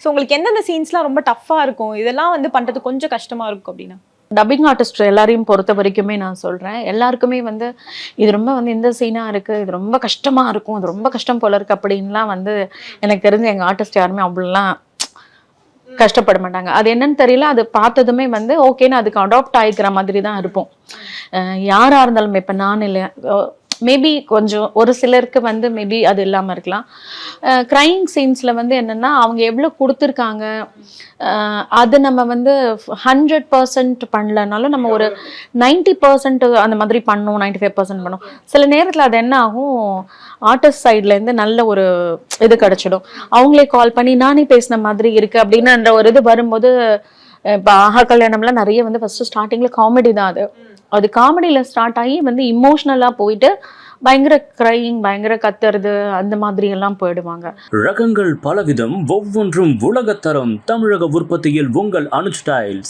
So உங்களுக்கு எந்தெந்த சீன்ஸ்லாம் ரொம்ப டஃப்பாக இருக்கும், இதெல்லாம் வந்து பண்ணுறது கொஞ்சம் கஷ்டமாக இருக்கும் அப்படின்னா? டப்பிங் ஆர்டிஸ்ட் எல்லாரையும் பொறுத்த வரைக்குமே நான் சொல்கிறேன், எல்லாருக்குமே வந்து இது ரொம்ப வந்து இந்த சீனாக இருக்குது, இது ரொம்ப கஷ்டமாக இருக்கும், இது ரொம்ப கஷ்டம் போல இருக்குது அப்படின்லாம் வந்து எனக்கு தெரிஞ்ச எங்கள் ஆர்டிஸ்ட் யாருமே அவ்வளோலாம் கஷ்டப்பட மாட்டாங்க. அது என்னன்னு தெரியல, அது பார்த்ததுமே வந்து ஓகேன்னு அதுக்கு அடாப்ட் ஆகிக்கிற மாதிரி தான் இருப்போம். யாராக இருந்தாலும் இப்போ நான் இல்லை, மேபி கொஞ்சம் ஒரு சிலருக்கு வந்து மேபி அது இல்லாமல் இருக்கலாம். க்ரைங் சீன்ஸில் வந்து என்னென்னா அவங்க எவ்வளோ கொடுத்துருக்காங்க, அது நம்ம வந்து 100% பண்ணலனாலும் நம்ம ஒரு 90% அந்த மாதிரி பண்ணோம், 95% பண்ணோம். சில நேரத்தில் அது என்ன ஆகும், ஆர்டிஸ்ட் சைட்லேருந்து நல்ல ஒரு இது கிடச்சிடும். அவங்களே கால் பண்ணி நானே பேசின மாதிரி இருக்குது அப்படின்னு அந்த ஒரு இது வரும்போது, இப்போ ஆஹா கல்யாணம்லாம் நிறைய வந்து ஃபஸ்ட்டு ஸ்டார்டிங்கில் காமெடி தான். அது காமெடியில் ஸ்டார்ட் ஆகி வந்து இமோஷ்னலாக போயிட்டு பயங்கர கிரையிங், பயங்கர கத்துறது, அந்த மாதிரி எல்லாம் போயிடுவாங்க. ரகங்கள் பலவிதம், ஒவ்வொன்றும் உலகத்தரம். தமிழக உற்பத்தியில் உங்கள் அனுஜ் டைல்ஸ்.